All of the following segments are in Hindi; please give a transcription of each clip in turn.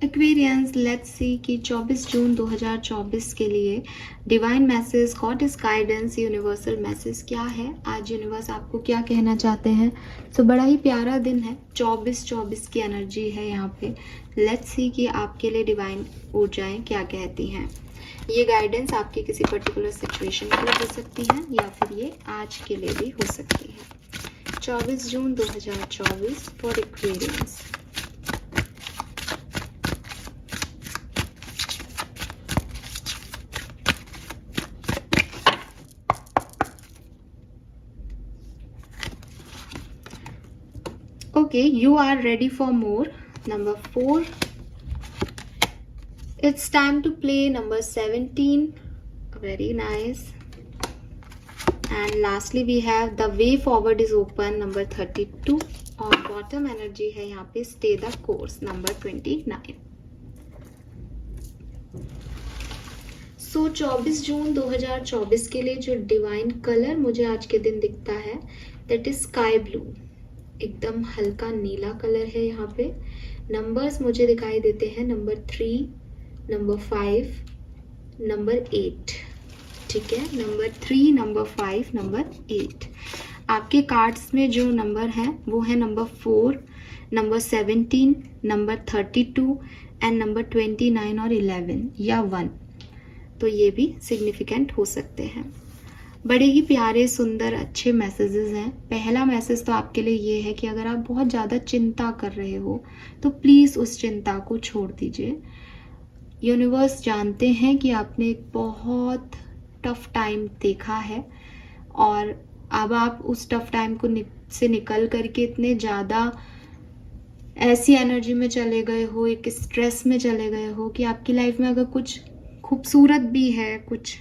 एक्वेरियंस, लेट्स सी कि 24 जून 2024 के लिए divine message, goddess guidance, universal message क्या है। आज यूनिवर्स आपको क्या कहना चाहते हैं। सो बड़ा ही प्यारा दिन है, 24 की एनर्जी है यहाँ पे। लेट्स सी कि आपके लिए डिवाइन ऊर्जाएं क्या कहती हैं। ये गाइडेंस आपकी किसी पर्टिकुलर सिचुएशन के लिए हो सकती है या फिर ये आज के लिए भी हो सकती है। 24 जून 2024 for Aquarians. Okay, you are ready for more. Number 4. It's time to play number 17. Very nice. And lastly we have the way forward is open, number 32. और bottom energy है यहाँ पे stay the course, number 29. So 24 जून 2024 के लिए जो डिवाइन कलर मुझे आज के दिन दिखता है that is sky blue. एकदम हल्का नीला कलर है यहाँ पे। नंबर्स मुझे दिखाई देते हैं नंबर 3, नंबर 5, नंबर 8। ठीक है, नंबर 3, नंबर 5, नंबर 8। आपके कार्ड्स में जो नंबर हैं वो है number 4, number 17, number 32 and number 29 और 11 या 1। तो ये भी सिग्निफिकेंट हो सकते हैं। बड़े ही प्यारे सुंदर अच्छे मैसेजेस हैं। पहला मैसेज तो आपके लिए ये है कि अगर आप बहुत ज़्यादा चिंता कर रहे हो तो प्लीज़ उस चिंता को छोड़ दीजिए। यूनिवर्स जानते हैं कि आपने एक बहुत टफ टाइम देखा है और अब आप उस टफ टाइम को से निकल करके इतने ज़्यादा ऐसी एनर्जी में चले गए हो, एक स्ट्रेस में चले गए हो कि आपकी लाइफ में अगर कुछ खूबसूरत भी है, कुछ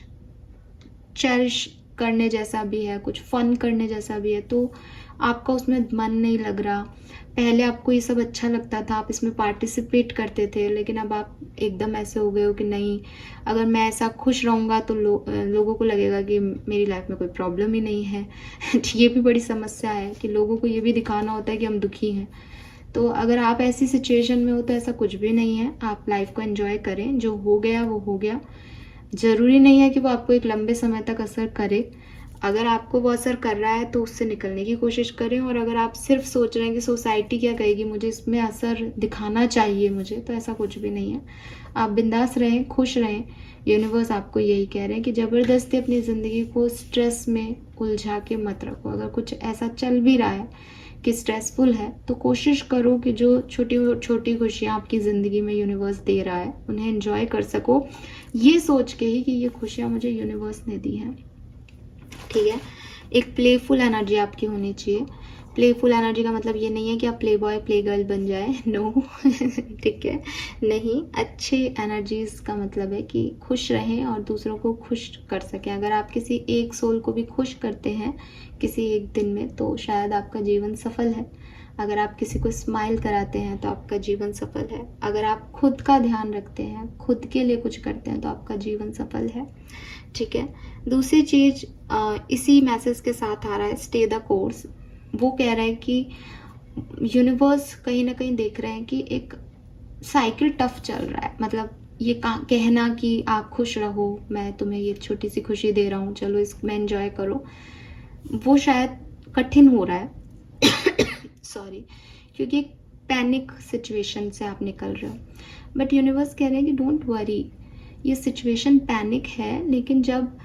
चेरिश करने जैसा भी है, कुछ फन करने जैसा भी है, तो आपका उसमें मन नहीं लग रहा। पहले आपको ये सब अच्छा लगता था, आप इसमें पार्टिसिपेट करते थे, लेकिन अब आप एकदम ऐसे हो गए हो कि नहीं, अगर मैं ऐसा खुश रहूँगा तो लोगों को लगेगा कि मेरी लाइफ में कोई प्रॉब्लम ही नहीं है। ये भी बड़ी समस्या है कि लोगों को ये भी दिखाना होता है कि हम दुखी हैं। तो अगर आप ऐसी सिचुएशन में हो तो ऐसा कुछ भी नहीं है। आप लाइफ को एंजॉय करें, जो हो गया वो हो गया। ज़रूरी नहीं है कि वो आपको एक लंबे समय तक असर करे। अगर आपको वो असर कर रहा है तो उससे निकलने की कोशिश करें, और अगर आप सिर्फ सोच रहे हैं कि सोसाइटी क्या कहेगी, मुझे इसमें असर दिखाना चाहिए मुझे, तो ऐसा कुछ भी नहीं है। आप बिंदास रहें, खुश रहें। यूनिवर्स आपको यही कह रहे हैं कि ज़बरदस्ती अपनी ज़िंदगी को स्ट्रेस में उलझा के मत रखो। अगर कुछ ऐसा चल भी रहा है कि स्ट्रेसफुल है तो कोशिश करो कि जो छोटी छोटी खुशियाँ आपकी ज़िंदगी में यूनिवर्स दे रहा है उन्हें एंजॉय कर सको, ये सोच के ही कि ये खुशियाँ मुझे यूनिवर्स ने दी हैं। ठीक है, एक प्लेफुल एनर्जी आपकी होनी चाहिए। प्लेफुल एनर्जी का मतलब ये नहीं है कि आप प्ले बॉय प्ले गर्ल बन जाए, नो। ठीक है, नहीं, अच्छे एनर्जीज का मतलब है कि खुश रहें और दूसरों को खुश कर सकें। अगर आप किसी एक सोल को भी खुश करते हैं किसी एक दिन में तो शायद आपका जीवन सफल है। अगर आप किसी को स्माइल कराते हैं तो आपका जीवन सफल है। अगर आप खुद का ध्यान रखते हैं, खुद के लिए कुछ करते हैं तो आपका जीवन सफल है। ठीक है, दूसरी चीज़ इसी मैसेज के साथ आ रहा है स्टे द कोर्स। वो कह रहा है कि यूनिवर्स कहीं ना कहीं देख रहे हैं कि एक साइकिल टफ चल रहा है। मतलब ये कहना कि आप खुश रहो, मैं तुम्हें ये छोटी सी खुशी दे रहा हूँ, चलो इसमें एंजॉय करो, वो शायद कठिन हो रहा है। सॉरी, क्योंकि एक पैनिक सिचुएशन से आप निकल रहे हो। बट यूनिवर्स कह रहे हैं कि डोंट वरी, ये सिचुएशन पैनिक है, लेकिन जब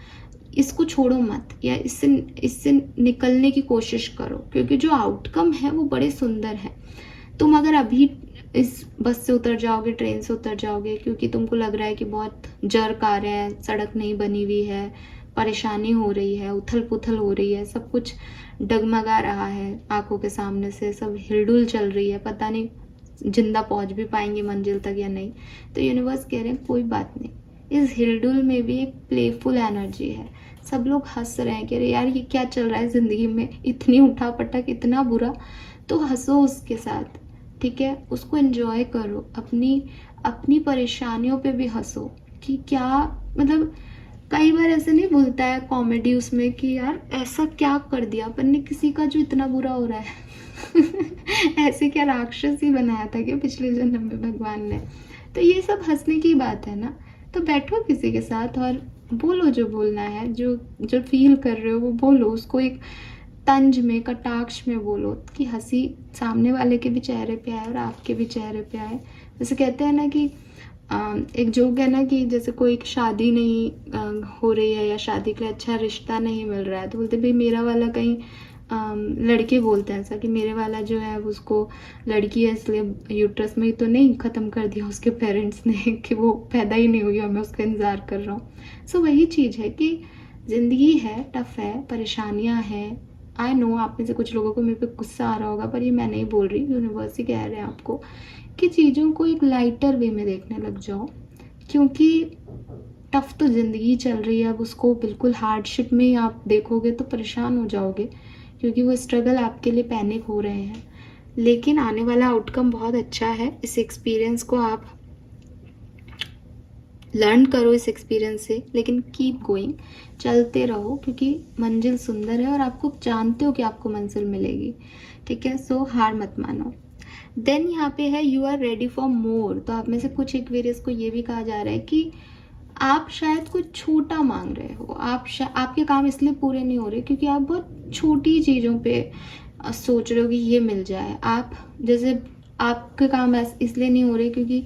इसको छोड़ो मत, या इससे निकलने की कोशिश करो, क्योंकि जो आउटकम है वो बड़े सुंदर है। तुम अगर अभी इस बस से उतर जाओगे, ट्रेन से उतर जाओगे, क्योंकि तुमको लग रहा है कि बहुत जर्क आ रहे हैं, सड़क नहीं बनी हुई है, परेशानी हो रही है, उथल पुथल हो रही है, सब कुछ डगमगा रहा है आंखों के सामने से, सब हिलडुल चल रही है, पता नहीं जिंदा पहुंच भी पाएंगे मंजिल तक या नहीं। तो यूनिवर्स कह रहे हैं कोई बात नहीं, इस हिलडुल में भी एक प्लेफुल एनर्जी है। सब लोग हंस रहे हैं कि अरे यार ये क्या चल रहा है ज़िंदगी में, इतनी उठा पटक, इतना बुरा, तो हंसो उसके साथ। ठीक है, उसको एंजॉय करो, अपनी परेशानियों पे भी हंसो कि क्या, मतलब कई बार ऐसे नहीं बोलता है कॉमेडी उसमें कि यार ऐसा क्या कर दिया अपन ने किसी का जो इतना बुरा हो रहा है। ऐसे क्या राक्षस ही बनाया था क्या पिछले जन्म में भगवान ने। तो ये सब हंसने की बात है ना। तो बैठो किसी के साथ और बोलो जो बोलना है, जो जो फील कर रहे हो वो बोलो, उसको एक तंज में, कटाक्ष में बोलो कि हंसी सामने वाले के भी चेहरे पे आए और आपके भी चेहरे पे आए। जैसे कहते हैं ना कि एक जोक है ना कि जैसे कोई शादी नहीं हो रही है या शादी के लिए अच्छा रिश्ता नहीं मिल रहा है, तो बोलते भाई मेरा वाला कहीं लड़के बोलते हैं ऐसा कि मेरे वाला जो है उसको लड़की है इसलिए यूट्रस में ही तो नहीं ख़त्म कर दिया उसके पेरेंट्स ने कि वो पैदा ही नहीं हुई और मैं उसका इंतज़ार कर रहा हूँ। सो वही चीज़ है कि ज़िंदगी है, टफ है, परेशानियाँ हैं। आई नो आप में से कुछ लोगों को मेरे पे गुस्सा आ रहा होगा, पर ये मैं नहीं बोल रही, यूनिवर्स ही कह रहे हैं आपको कि चीज़ों को एक लाइटर वे में देखने लग जाओ, क्योंकि टफ तो ज़िंदगी चल रही है। अब उसको बिल्कुल हार्डशिप में ही आप देखोगे तो परेशान हो जाओगे, क्योंकि वो स्ट्रगल आपके लिए पैनिक हो रहे हैं। लेकिन आने वाला आउटकम बहुत अच्छा है। इस एक्सपीरियंस को आप लर्न करो इस एक्सपीरियंस से, लेकिन कीप गोइंग, चलते रहो, क्योंकि मंजिल सुंदर है और आपको जानते हो कि आपको मंजिल मिलेगी। ठीक है, सो हार मत मानो। देन यहाँ पे है you are ready for more. तो आप में से कुछ एक्वेरियस को ये भी कहा जा रहा है कि आप शायद कुछ छोटा मांग रहे हो, आपके काम इसलिए पूरे नहीं हो रहे क्योंकि आप बहुत छोटी चीज़ों पे सोच रहे हो कि ये मिल जाए। आप जैसे आपके काम इसलिए नहीं हो रहे क्योंकि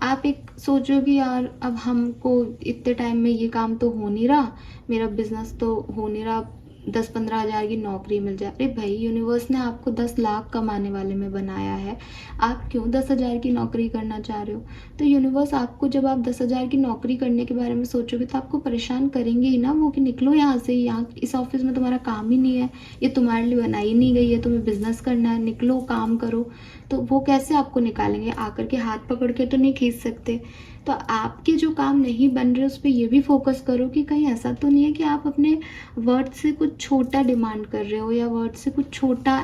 आप एक सोचो कि यार अब हमको इतने टाइम में ये काम तो हो नहीं रहा, मेरा बिजनेस तो हो नहीं रहा, 10-15 हज़ार की नौकरी मिल जाए। अरे भाई, यूनिवर्स ने आपको 10 लाख कमाने वाले में बनाया है, आप क्यों 10,000 की नौकरी करना चाह रहे हो? तो यूनिवर्स आपको, जब आप 10,000 की नौकरी करने के बारे में सोचोगे तो आपको परेशान करेंगे ही ना वो, कि निकलो यहाँ से, यहाँ इस ऑफिस में तुम्हारा काम ही नहीं है, ये तुम्हारे लिए बनाई नहीं गई है, तुम्हें बिजनेस करना है, निकलो काम करो। तो वो कैसे आपको निकालेंगे? आकर के हाथ पकड़ के तो नहीं खींच सकते। तो आपके जो काम नहीं बन रहे उस पर ये भी फोकस करो कि कहीं ऐसा तो नहीं है कि आप अपने वर्ड से कुछ छोटा डिमांड कर रहे हो या वर्ड से कुछ छोटा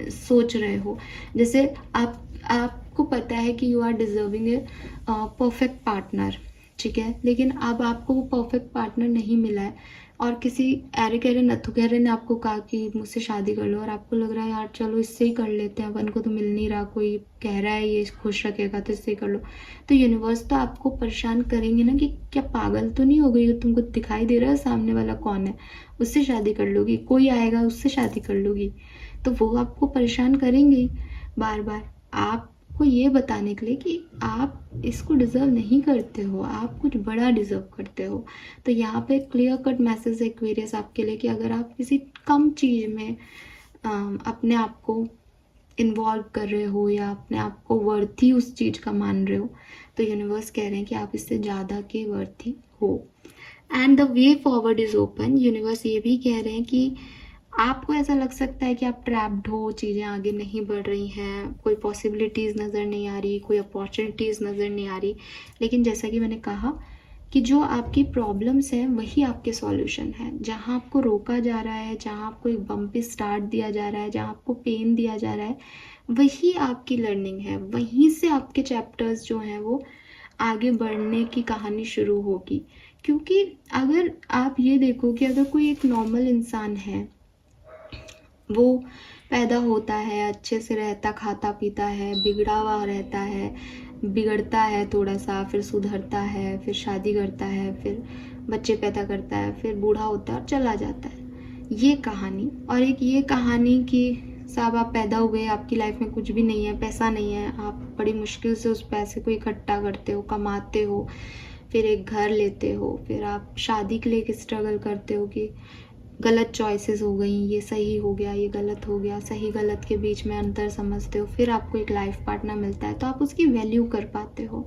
सोच रहे हो। जैसे आपको पता है कि you are deserving a perfect partner, ठीक है, लेकिन अब आपको वो परफेक्ट पार्टनर नहीं मिला है और किसी ऐरे गहरे नथु गहरे ने आपको कहा कि मुझसे शादी कर लो, और आपको लग रहा है यार चलो इससे ही कर लेते हैं, अपन को तो मिल नहीं रहा, कोई कह रहा है ये खुश रखेगा तो इससे ही कर लो। तो यूनिवर्स तो आपको परेशान करेंगे ना कि क्या पागल तो नहीं हो गई हो, तुमको दिखाई दे रहा है सामने वाला कौन है, उससे शादी कर लोगी, कोई आएगा उससे शादी कर लोगी। तो वो आपको परेशान करेंगे बार बार, आपको ये बताने के लिए कि आप इसको डिज़र्व नहीं करते हो, आप कुछ बड़ा डिज़र्व करते हो। तो यहाँ पे क्लियर कट मैसेज है एक्वेरियस आपके लिए कि अगर आप किसी कम चीज़ में अपने आप को इन्वॉल्व कर रहे हो या अपने आप को वर्थी उस चीज़ का मान रहे हो, तो यूनिवर्स कह रहे हैं कि आप इससे ज़्यादा के वर्थी हो। And the way forward is open. Universe ये भी कह रहे हैं कि आपको ऐसा लग सकता है कि आप ट्रैप्ड हो, चीज़ें आगे नहीं बढ़ रही हैं, कोई पॉसिबिलिटीज़ नज़र नहीं आ रही, कोई अपॉर्चुनिटीज़ नज़र नहीं आ रही, लेकिन जैसा कि मैंने कहा कि जो आपकी प्रॉब्लम्स हैं वही आपके सॉल्यूशन हैं। जहाँ आपको रोका जा रहा है, जहाँ आपको एक बम्पी स्टार्ट दिया जा रहा है, जहाँ आपको पेन दिया जा रहा है, वही आपकी लर्निंग है, वहीं से आपके चैप्टर्स जो हैं वो आगे बढ़ने की कहानी शुरू होगी। क्योंकि अगर आप ये देखो कि अगर कोई एक नॉर्मल इंसान है, वो पैदा होता है, अच्छे से रहता, खाता पीता है, बिगड़ा हुआ रहता है, बिगड़ता है थोड़ा सा, फिर सुधरता है, फिर शादी करता है, फिर बच्चे पैदा करता है, फिर बूढ़ा होता है और चला जाता है, ये कहानी। और एक ये कहानी कि साहब आप पैदा हुए, आपकी लाइफ में कुछ भी नहीं है, पैसा नहीं है, आप बड़ी मुश्किल से उस पैसे को इकट्ठा करते हो, कमाते हो, फिर एक घर लेते हो, फिर आप शादी के लिए एक स्ट्रगल करते हो कि गलत चॉइसेस हो गई, ये सही हो गया, ये गलत हो गया, सही गलत के बीच में अंतर समझते हो, फिर आपको एक लाइफ पार्टनर मिलता है तो आप उसकी वैल्यू कर पाते हो।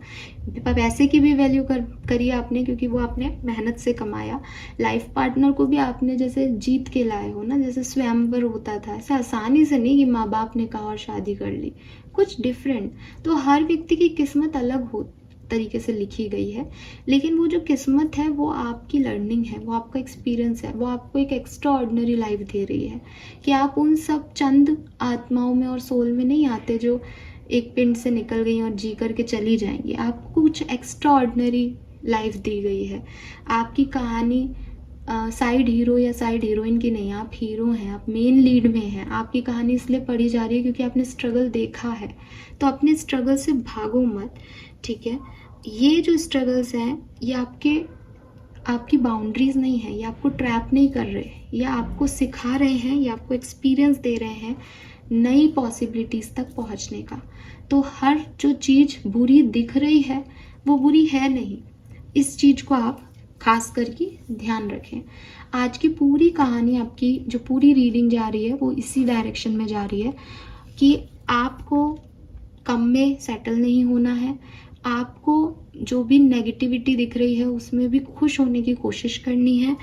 पैसे की भी वैल्यू करी आपने, क्योंकि वो आपने मेहनत से कमाया। लाइफ पार्टनर को भी आपने जैसे जीत के लाए हो ना, जैसे स्वयंवर होता था, ऐसे आसानी से नहीं कि माँ बाप ने कहा और शादी कर ली, कुछ डिफरेंट। तो हर व्यक्ति की किस्मत अलग हो तरीके से लिखी गई है, लेकिन वो जो किस्मत है वो आपकी लर्निंग है, वो आपका एक्सपीरियंस है, वो आपको एक एक्स्ट्रा ऑर्डिनरी लाइफ दे रही है कि आप उन सब चंद आत्माओं में और सोल में नहीं आते जो एक पिंड से निकल गई और जी करके चली जाएंगी। आपको कुछ एक्स्ट्रा ऑर्डिनरी लाइफ दी गई है। आपकी कहानी साइड हीरो या साइड हीरोइन की नहीं, आप हीरो हैं, आप मेन लीड में हैं। आपकी कहानी इसलिए पढ़ी जा रही है क्योंकि आपने स्ट्रगल देखा है। तो अपने स्ट्रगल से भागो मत, ठीक है, ये जो स्ट्रगल्स हैं ये आपकी बाउंड्रीज नहीं है, ये आपको ट्रैप नहीं कर रहे, ये आपको सिखा रहे हैं, ये आपको एक्सपीरियंस दे रहे हैं नई पॉसिबिलिटीज़ तक पहुंचने का। तो हर जो चीज़ बुरी दिख रही है वो बुरी है नहीं, इस चीज़ को आप खास करके ध्यान रखें। आज की पूरी कहानी, आपकी जो पूरी रीडिंग जा रही है वो इसी डायरेक्शन में जा रही है कि आपको कम में सेटल नहीं होना है, आपको जो भी नेगेटिविटी दिख रही है उसमें भी खुश होने की कोशिश करनी है,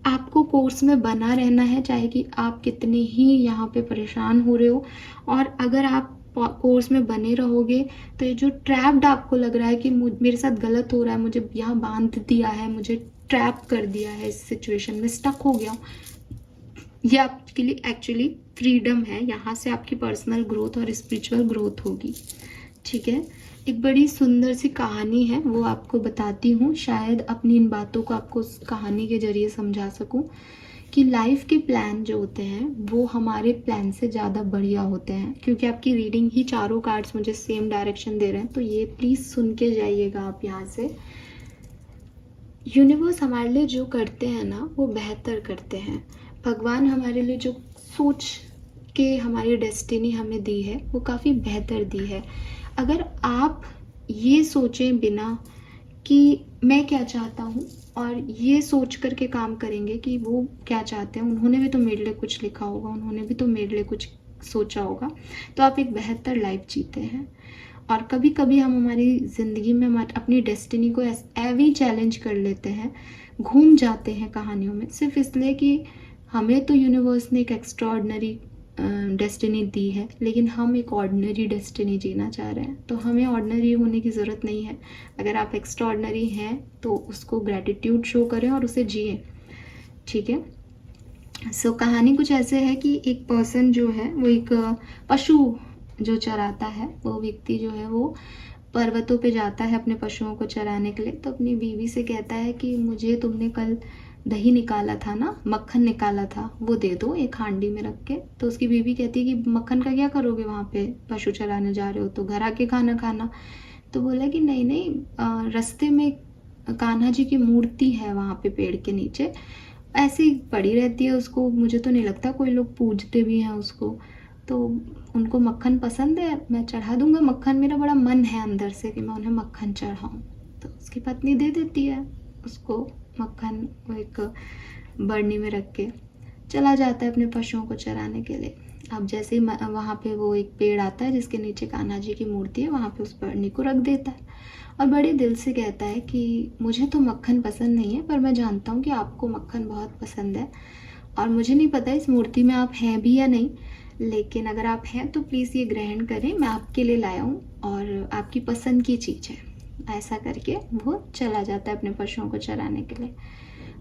आपको कोर्स में बना रहना है, चाहे कि आप कितने ही यहाँ पे परेशान हो रहे हो। और अगर आप कोर्स में बने रहोगे तो ये जो ट्रैप्ड आपको लग रहा है कि मेरे साथ गलत हो रहा है, मुझे यहाँ बांध दिया है, मुझे ट्रैप कर दिया है, इस सिचुएशन में स्टक हो गया हूँ, ये आपके लिए एक्चुअली फ्रीडम है। यहाँ से आपकी पर्सनल ग्रोथ और स्पिरिचुअल ग्रोथ होगी। ठीक है, एक बड़ी सुंदर सी कहानी है, वो आपको बताती हूँ, शायद अपनी इन बातों को आपको उस कहानी के जरिए समझा सकूँ कि लाइफ के प्लान जो होते हैं वो हमारे प्लान से ज़्यादा बढ़िया होते हैं। क्योंकि आपकी रीडिंग ही चारों कार्ड्स मुझे सेम डायरेक्शन दे रहे हैं, तो ये प्लीज़ सुन के जाइएगा आप यहाँ से। यूनिवर्स हमारे लिए जो करते हैं ना वो बेहतर करते हैं। भगवान हमारे लिए जो सोच के हमारी डेस्टिनी हमें दी है वो काफ़ी बेहतर दी है। अगर आप ये सोचें बिना कि मैं क्या चाहता हूँ और ये सोच करके काम करेंगे कि वो क्या चाहते हैं, उन्होंने भी तो मेरे लिए कुछ लिखा होगा, उन्होंने भी तो मेरे लिए कुछ सोचा होगा, तो आप एक बेहतर लाइफ जीते हैं। और कभी कभी हम हमारी ज़िंदगी में अपनी डेस्टिनी को ऐवी चैलेंज कर लेते हैं, घूम जाते हैं कहानियों में, सिर्फ इसलिए कि हमें तो यूनिवर्स ने एक एक्स्ट्रॉर्डनरी डेस्टिनी दी है, लेकिन हम एक ऑर्डिनरी डेस्टिनी जीना चाह रहे हैं। तो हमें ऑर्डिनरी होने की ज़रूरत नहीं है। अगर आप एक्स्ट्रॉर्डनरी हैं तो उसको ग्रैटिट्यूड शो करें और उसे जिए। ठीक है, सो कहानी कुछ ऐसे है कि एक पर्सन जो है वो एक पशु जो चराता है, वो व्यक्ति जो है वो पर्वतों पे जाता है अपने पशुओं को चराने के लिए। तो अपनी बीवी से कहता है कि मुझे तुमने कल दही निकाला था ना, मक्खन निकाला था, वो दे दो एक हांडी में रख के। तो उसकी बीवी कहती है कि मक्खन का क्या करोगे, वहाँ पे पशु चराने जा रहे हो तो घर आके खाना खाना। तो बोला कि नहीं नहीं, रास्ते में कान्हा जी की मूर्ति है वहाँ पे पेड़ के नीचे, ऐसे ही पड़ी रहती है, उसको मुझे तो नहीं लगता कोई लोग पूजते भी हैं उसको, तो उनको मक्खन पसंद है, मैं चढ़ा दूंगा मक्खन, मेरा बड़ा मन है अंदर से कि मैं उन्हें मक्खन चढ़ाऊँ। तो उसकी पत्नी दे देती है उसको मक्खन, वो एक बरनी में रख के चला जाता है अपने पशुओं को चराने के लिए। अब जैसे ही वहाँ पे वो एक पेड़ आता है जिसके नीचे कान्हा जी की मूर्ति है, वहाँ पे उस बरनी को रख देता है और बड़े दिल से कहता है कि मुझे तो मक्खन पसंद नहीं है, पर मैं जानता हूँ कि आपको मक्खन बहुत पसंद है, और मुझे नहीं पता इस मूर्ति में आप हैं भी या नहीं, लेकिन अगर आप हैं तो प्लीज़ ये ग्रहण करें, मैं आपके लिए लाया हूँ और आपकी पसंद की चीज़ है। ऐसा करके वो चला जाता है अपने पशुओं को चराने के लिए।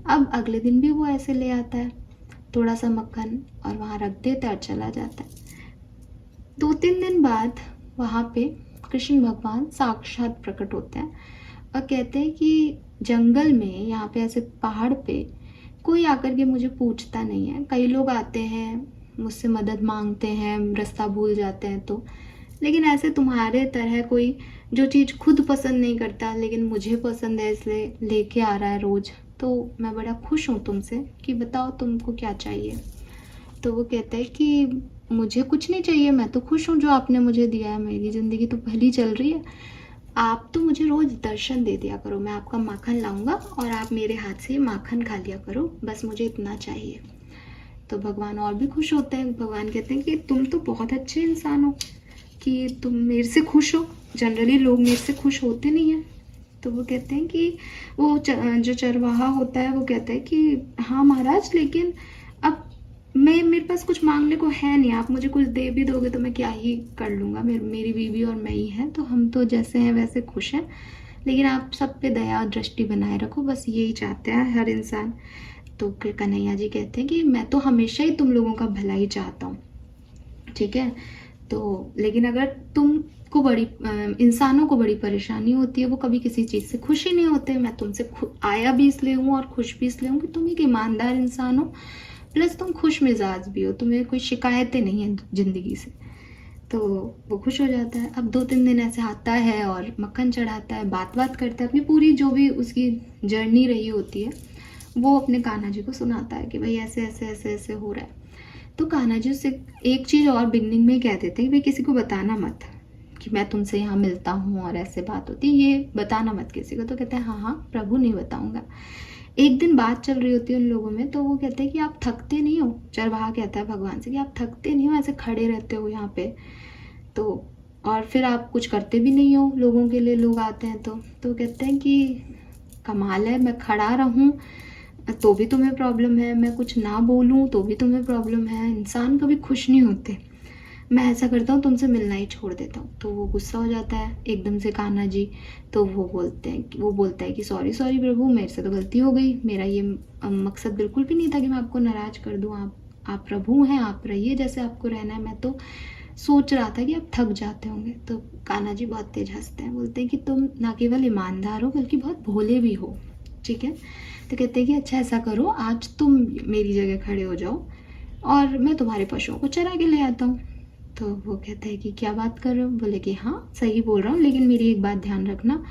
अब अगले दिन भी वो ऐसे ले आता है थोड़ा सा मक्खन और वहाँ रख देता है और चला जाता है। 2-3 दिन बाद वहाँ पे कृष्ण भगवान साक्षात प्रकट होते हैं और कहते हैं कि जंगल में, यहाँ पे ऐसे पहाड़ पे कोई आकर के मुझे पूछता नहीं है। कई लोग आते हैं मुझसे मदद मांगते हैं, रास्ता भूल जाते हैं तो, लेकिन ऐसे तुम्हारे तरह कोई जो चीज़ खुद पसंद नहीं करता लेकिन मुझे पसंद है इसलिए लेके आ रहा है रोज़, तो मैं बड़ा खुश हूँ तुमसे कि बताओ तुमको क्या चाहिए। तो वो कहता है कि मुझे कुछ नहीं चाहिए, मैं तो खुश हूँ जो आपने मुझे दिया है, मेरी ज़िंदगी तो भली चल रही है, आप तो मुझे रोज़ दर्शन दे दिया करो, मैं आपका माखन लाऊंगा और आप मेरे हाथ से माखन खा लिया करो, बस मुझे इतना चाहिए। तो भगवान और भी खुश होते हैं। भगवान कहते हैं कि तुम तो बहुत अच्छे इंसान हो कि तुम मेरे से खुश हो, जनरली लोग मेरे से खुश होते नहीं हैं। तो वो कहते हैं कि वो जो चरवाहा होता है वो कहता है कि हाँ महाराज, लेकिन अब मेरे पास कुछ मांगने को है नहीं, आप मुझे कुछ दे भी दोगे तो मैं क्या ही कर लूँगा, मेरी बीवी और मैं ही हैं, तो हम तो जैसे हैं वैसे खुश हैं, लेकिन आप सब पे दया दृष्टि बनाए रखो, बस यही चाहते हैं हर इंसान। तो कन्हैया जी कहते हैं कि मैं तो हमेशा ही तुम लोगों का भला ही चाहता हूँ, ठीक है, तो लेकिन अगर तुमको बड़ी इंसानों को बड़ी परेशानी होती है, वो कभी किसी चीज़ से खुश ही नहीं होते, मैं तुमसे आया भी इसलिए हूँ और खुश भी इसलिए हूँ कि तुम एक ईमानदार इंसान हो, प्लस तुम खुश मिजाज भी हो, तुम्हें कोई शिकायतें नहीं है ज़िंदगी से। तो वो खुश हो जाता है। अब 2-3 दिन ऐसे आता है और मक्खन चढ़ाता है, बात बात करता है, अपनी पूरी जो भी उसकी जर्नी रही होती है वो अपने कान्हा जी को सुनाता है कि भाई ऐसे ऐसे ऐसे ऐसे हो रहा है। तो कान्हा जी उससे एक चीज़ और बिगनिंग में कह देते हैं कि भाई किसी को बताना मत कि मैं तुमसे यहाँ मिलता हूँ और ऐसे बात होती है, ये बताना मत किसी को। तो कहते हैं हाँ हाँ प्रभु, नहीं बताऊँगा। एक दिन बात चल रही होती है उन लोगों में, तो वो कहते हैं कि आप थकते नहीं हो। चरवाहा कहता है भगवान से कि आप थकते नहीं हो, ऐसे खड़े रहते हो यहाँ पे, तो और फिर आप कुछ करते भी नहीं हो लोगों के लिए, लोग आते हैं तो कहते हैं कि कमाल है, मैं खड़ा रहूं तो भी तुम्हें प्रॉब्लम है, मैं कुछ ना बोलूं तो भी तुम्हें प्रॉब्लम है, इंसान कभी खुश नहीं होते। मैं ऐसा करता हूँ तुमसे मिलना ही छोड़ देता हूँ। तो वो गुस्सा हो जाता है एकदम से कान्हा जी। तो वो बोलता है कि सॉरी सॉरी प्रभु, मेरे से तो गलती हो गई, मेरा ये मकसद बिल्कुल भी नहीं था कि मैं आपको नाराज़ कर दूँ। आप प्रभु हैं, आप रहिए जैसे आपको रहना है, मैं तो सोच रहा था कि आप थक जाते होंगे। तो कान्हा जी बहुत तेज हंसते हैं, बोलते हैं कि तुम ना केवल ईमानदार हो बल्कि बहुत भोले भी हो, ठीक है। तो कहते हैं कि अच्छा ऐसा करो, आज तुम मेरी जगह खड़े हो जाओ और मैं तुम्हारे पशुओं को चरा के ले आता हूँ। तो वो कहता है कि क्या बात कर रहे हो? बोले कि हाँ सही बोल रहा हूँ, लेकिन मेरी एक बात ध्यान रखना,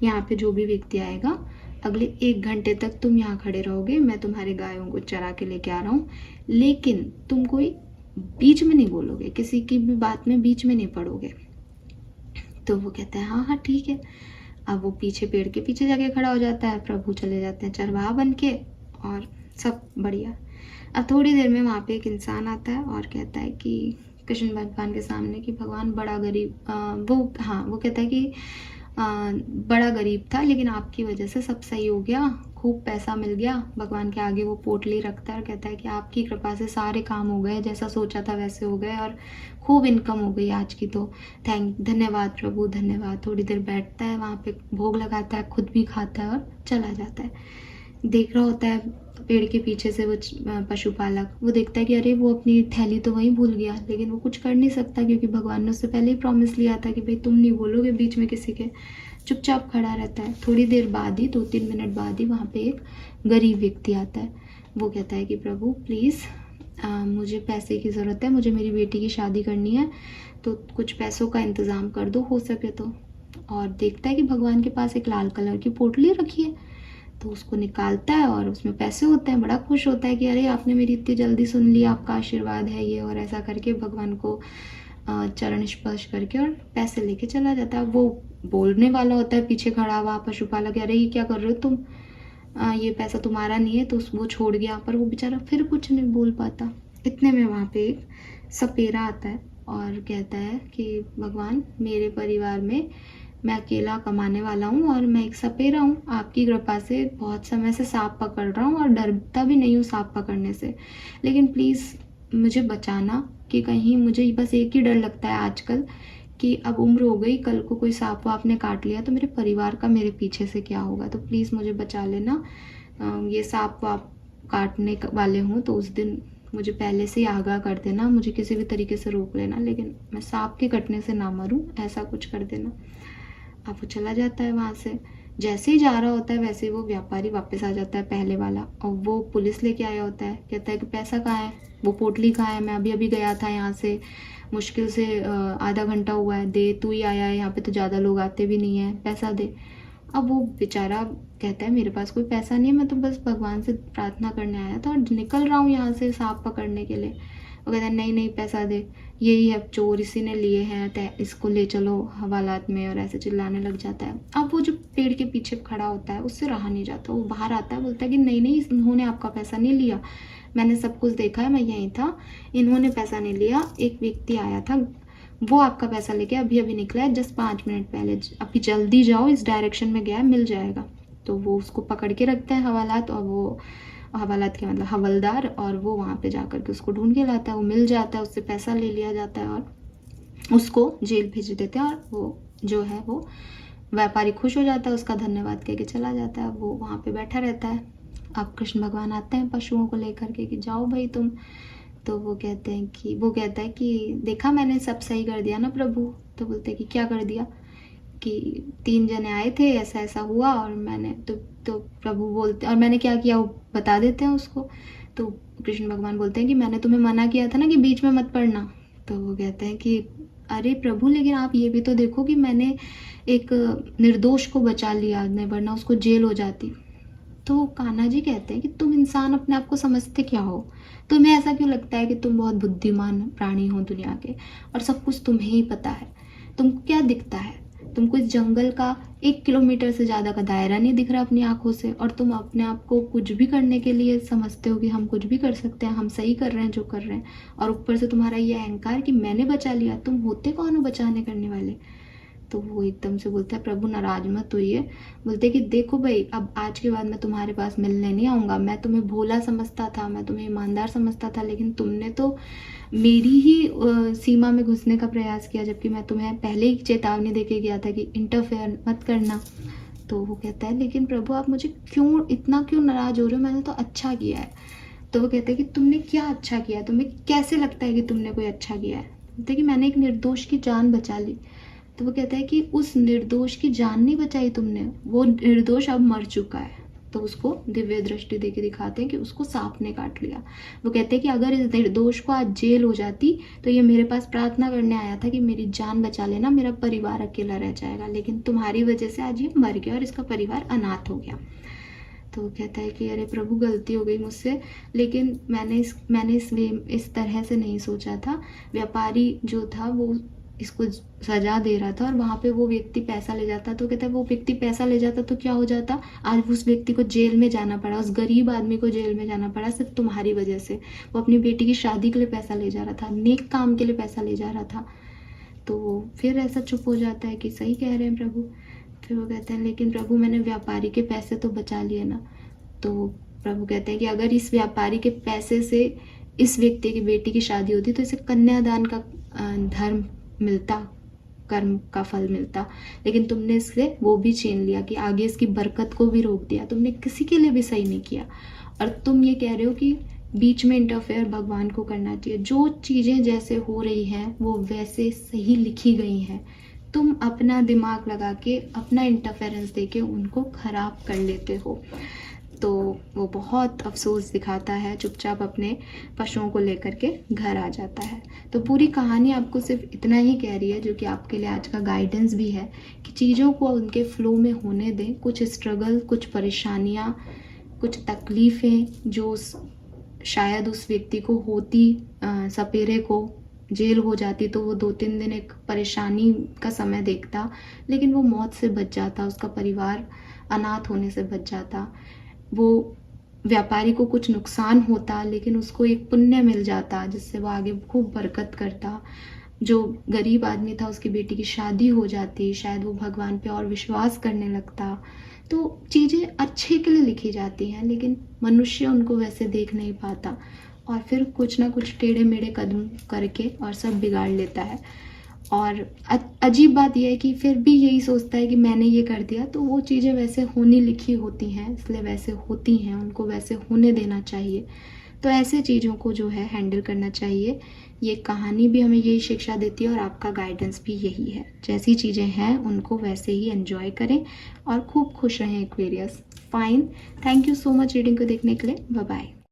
यहाँ पे जो भी व्यक्ति आएगा अगले 1 घंटे तक तुम यहाँ खड़े रहोगे, मैं तुम्हारे गायों को चरा के लेके आ रहा हूँ, लेकिन तुम कोई बीच में नहीं बोलोगे, किसी की भी बात में बीच में नहीं पड़ोगे। तो वो कहता है हाँ हाँ ठीक है। अब वो पीछे पेड़ के पीछे जाके खड़ा हो जाता है, प्रभु चले जाते हैं चरवाहा बन के और सब बढ़िया। अब थोड़ी देर में वहाँ पे एक इंसान आता है और कहता है कि कृष्ण भगवान के सामने कि भगवान बड़ा गरीब, वो कहता है कि बड़ा गरीब था लेकिन आपकी वजह से सब सही हो गया, खूब पैसा मिल गया। भगवान के आगे वो पोटली रखता है और कहता है कि आपकी कृपा से सारे काम हो गए, जैसा सोचा था वैसे हो गए और खूब इनकम हो गई आज की, तो धन्यवाद प्रभु धन्यवाद। थोड़ी देर बैठता है वहाँ पे, भोग लगाता है, खुद भी खाता है और चला जाता है। देख रहा होता है पेड़ के पीछे से वो पशुपालक, वो देखता है कि अरे वो अपनी थैली तो वहीं भूल गया, लेकिन वो कुछ कर नहीं सकता क्योंकि भगवान ने उससे पहले ही प्रॉमिस लिया था कि भाई तुम नहीं बोलोगे बीच में किसी के। चुपचाप खड़ा रहता है। थोड़ी देर बाद ही 2-3 मिनट बाद ही वहाँ पे एक गरीब व्यक्ति आता है। वो कहता है कि प्रभु प्लीज़ मुझे पैसे की ज़रूरत है, मुझे मेरी बेटी की शादी करनी है, तो कुछ पैसों का इंतज़ाम कर दो हो सके तो। और देखता है कि भगवान के पास एक लाल कलर की पोटली रखी है, तो उसको निकालता है और उसमें पैसे होते हैं। बड़ा खुश होता है कि अरे आपने मेरी इतनी जल्दी सुन लिया, आपका आशीर्वाद है ये, और ऐसा करके भगवान को चरण स्पर्श करके और पैसे लेके चला जाता है। वो बोलने वाला होता है पीछे खड़ा हुआ पशुपालक, अरे ये क्या कर रहे हो तुम, ये पैसा तुम्हारा नहीं है, तो वो छोड़ गया। पर वो बेचारा फिर कुछ नहीं बोल पाता। इतने में वहाँ पे एक सपेरा आता है और कहता है कि भगवान मेरे परिवार में मैं अकेला कमाने वाला हूँ और मैं एक सपेरा हूँ, आपकी कृपा से बहुत समय से सांप पकड़ रहा हूँ और डरता भी नहीं हूँ सांप पकड़ने से, लेकिन प्लीज़ मुझे बचाना, कि कहीं मुझे बस एक ही डर लगता है आजकल कि अब उम्र हो गई, कल को कोई सांप वाप ने काट लिया तो मेरे परिवार का मेरे पीछे से क्या होगा, तो प्लीज़ मुझे बचा लेना। ये सांप वाप काटने वाले हों तो उस दिन मुझे पहले से ही आगाह कर देना, मुझे किसी भी तरीके से रोक लेना, लेकिन मैं सांप के कटने से ना मरूं, ऐसा कुछ कर देना। अब वो चला जाता है वहाँ से। जैसे ही जा रहा होता है वैसे ही वो व्यापारी वापस आ जाता है पहले वाला, और वो पुलिस लेके आया होता है। कहता है कि पैसा कहाँ है, वो पोटली कहाँ है, मैं अभी अभी गया था यहाँ से, मुश्किल से आधा घंटा हुआ है, दे, तू ही आया है, यहाँ पे तो ज़्यादा लोग आते भी नहीं है, पैसा दे। अब वो बेचारा कहता है मेरे पास कोई पैसा नहीं है, मैं तो बस भगवान से प्रार्थना करने आया था और निकल रहा हूँ यहाँ से सांप पकड़ने के लिए। वो कहता है नहीं नहीं पैसा दे, यही है चोर, इसी ने लिए हैं, इसको ले चलो हवालात में, और ऐसे चिल्लाने लग जाता है। अब वो जो पेड़ के पीछे खड़ा होता है उससे रहा नहीं जाता, वो बाहर आता है, बोलता है कि नहीं नहीं इन्होंने आपका पैसा नहीं लिया, मैंने सब कुछ देखा है, मैं यहीं था, इन्होंने पैसा नहीं लिया, एक व्यक्ति आया था वो आपका पैसा लेके अभी अभी निकला है, जस्ट 5 मिनट पहले, अभी जल्दी जाओ, इस डायरेक्शन में गया है, मिल जाएगा। तो वो उसको पकड़ के रखते हैं हवालात, और वो हवालात के मतलब हवलदार, और वो वहाँ पे जा करके उसको ढूंढ के लाता है, वो मिल जाता है, उससे पैसा ले लिया जाता है और उसको जेल भेज देते हैं। और वो जो है वो व्यापारी खुश हो जाता है, उसका धन्यवाद कह के चला जाता है। वो वहाँ पे बैठा रहता है। अब कृष्ण भगवान आते हैं पशुओं को लेकर के कि जाओ भाई तुम। तो वो कहता है कि देखा मैंने सब सही कर दिया ना प्रभु। तो बोलते हैं कि क्या कर दिया, कि 3 जने आए थे, ऐसा ऐसा हुआ, और मैंने तो प्रभु बोलते, और मैंने क्या किया वो बता देते हैं उसको। तो कृष्ण भगवान बोलते हैं कि मैंने तुम्हें मना किया था ना कि बीच में मत पढ़ना। तो वो कहते हैं कि अरे प्रभु, लेकिन आप ये भी तो देखो कि मैंने एक निर्दोष को बचा लिया, नहीं वरना उसको जेल हो जाती। तो कान्हा जी कहते हैं कि तुम इंसान अपने आप को समझते क्या हो? तुम्हें ऐसा क्यों लगता है कि तुम बहुत बुद्धिमान प्राणी हो दुनिया के और सब कुछ तुम्हें ही पता है? तुमको क्या दिखता है? तुमको इस जंगल का 1 किलोमीटर से ज़्यादा का दायरा नहीं दिख रहा अपनी आंखों से, और तुम अपने आप को कुछ भी करने के लिए समझते हो कि हम कुछ भी कर सकते हैं, हम सही कर रहे हैं जो कर रहे हैं। और ऊपर से तुम्हारा ये अहंकार कि मैंने बचा लिया। तुम होते कौन हो बचाने करने वाले? तो वो एकदम से बोलता है, प्रभु नाराज मत होइए। बोलते कि देखो भाई, अब आज के बाद मैं तुम्हारे पास मिलने नहीं आऊँगा। मैं तुम्हें भोला समझता था, मैं तुम्हें ईमानदार समझता था, लेकिन तुमने तो मेरी ही सीमा में घुसने का प्रयास किया, जबकि मैं तुम्हें पहले ही चेतावनी दे के गया था कि इंटरफेयर मत करना। तो वो कहता है, लेकिन प्रभु आप मुझे क्यों नाराज हो रहे हो? मैंने तो अच्छा किया है। तो वो कहता है कि तुमने क्या अच्छा किया? तुम्हें कैसे लगता है कि तुमने कोई अच्छा किया है? कहते कि मैंने एक निर्दोष की जान बचा ली। तो वो कहता है कि उस निर्दोष की जान नहीं बचाई तुमने, वो निर्दोष अब मर चुका है। तो उसको दिव्य दृष्टि देके दिखाते हैं कि उसको सांप ने काट लिया। वो कहते हैं कि अगर इस निर्दोष को आज जेल हो जाती तो ये मेरे पास प्रार्थना करने आया था कि मेरी जान बचा लेना, मेरा परिवार अकेला रह जाएगा, लेकिन तुम्हारी वजह से आज ये मर गया और इसका परिवार अनाथ हो गया। तो वो कहता है कि अरे प्रभु, गलती हो गई मुझसे, लेकिन मैंने इस तरह से नहीं सोचा था। व्यापारी जो था वो इसको सजा दे रहा था और वहाँ पे वो व्यक्ति पैसा ले जाता। तो कहता है वो व्यक्ति पैसा ले जाता तो क्या हो जाता? आज उस व्यक्ति को जेल में जाना पड़ा, उस गरीब आदमी को जेल में जाना पड़ा सिर्फ तुम्हारी वजह से। वो अपनी बेटी की शादी के लिए पैसा ले जा रहा था, नेक काम के लिए पैसा ले जा रहा था। तो फिर ऐसा चुप हो जाता है कि सही कह रहे हैं प्रभु। फिर वो कहते हैं, लेकिन प्रभु मैंने व्यापारी के पैसे तो बचा लिए ना। तो प्रभु कहते हैं कि अगर इस व्यापारी के पैसे से इस व्यक्ति की बेटी की शादी होती तो इसे कन्यादान का धर्म मिलता, कर्म का फल मिलता, लेकिन तुमने इससे वो भी छीन लिया कि आगे इसकी बरकत को भी रोक दिया। तुमने किसी के लिए भी सही नहीं किया और तुम ये कह रहे हो कि बीच में इंटरफेयर भगवान को करना चाहिए। जो चीज़ें जैसे हो रही हैं वो वैसे सही लिखी गई हैं, तुम अपना दिमाग लगा के अपना इंटरफेरेंस देके उनको खराब कर लेते हो। तो वो बहुत अफसोस दिखाता है, चुपचाप अपने पशुओं को लेकर के घर आ जाता है। तो पूरी कहानी आपको सिर्फ इतना ही कह रही है, जो कि आपके लिए आज का गाइडेंस भी है, कि चीज़ों को उनके फ्लो में होने दें। कुछ स्ट्रगल, कुछ परेशानियाँ, कुछ तकलीफ़ें जो शायद उस व्यक्ति को होती, सपेरे को जेल हो जाती तो वो 2-3 दिन एक परेशानी का समय देखता, लेकिन वो मौत से बच जाता, उसका परिवार अनाथ होने से बच जाता। वो व्यापारी को कुछ नुकसान होता, लेकिन उसको एक पुण्य मिल जाता जिससे वो आगे खूब बरकत करता। जो गरीब आदमी था उसकी बेटी की शादी हो जाती, शायद वो भगवान पे और विश्वास करने लगता। तो चीज़ें अच्छे के लिए लिखी जाती हैं, लेकिन मनुष्य उनको वैसे देख नहीं पाता और फिर कुछ ना कुछ टेढ़े मेढ़े कदम करके और सब बिगाड़ लेता है। और अजीब बात यह है कि फिर भी यही सोचता है कि मैंने ये कर दिया, तो वो चीज़ें वैसे होनी लिखी होती हैं, इसलिए वैसे होती हैं, उनको वैसे होने देना चाहिए। तो ऐसे चीज़ों को जो है हैंडल करना चाहिए। ये कहानी भी हमें यही शिक्षा देती है और आपका गाइडेंस भी यही है। जैसी चीज़ें हैं उनको वैसे ही एंजॉय करें और खूब खुश रहें Aquarius. Fine, thank you so much reading को देखने के लिए। Bye bye.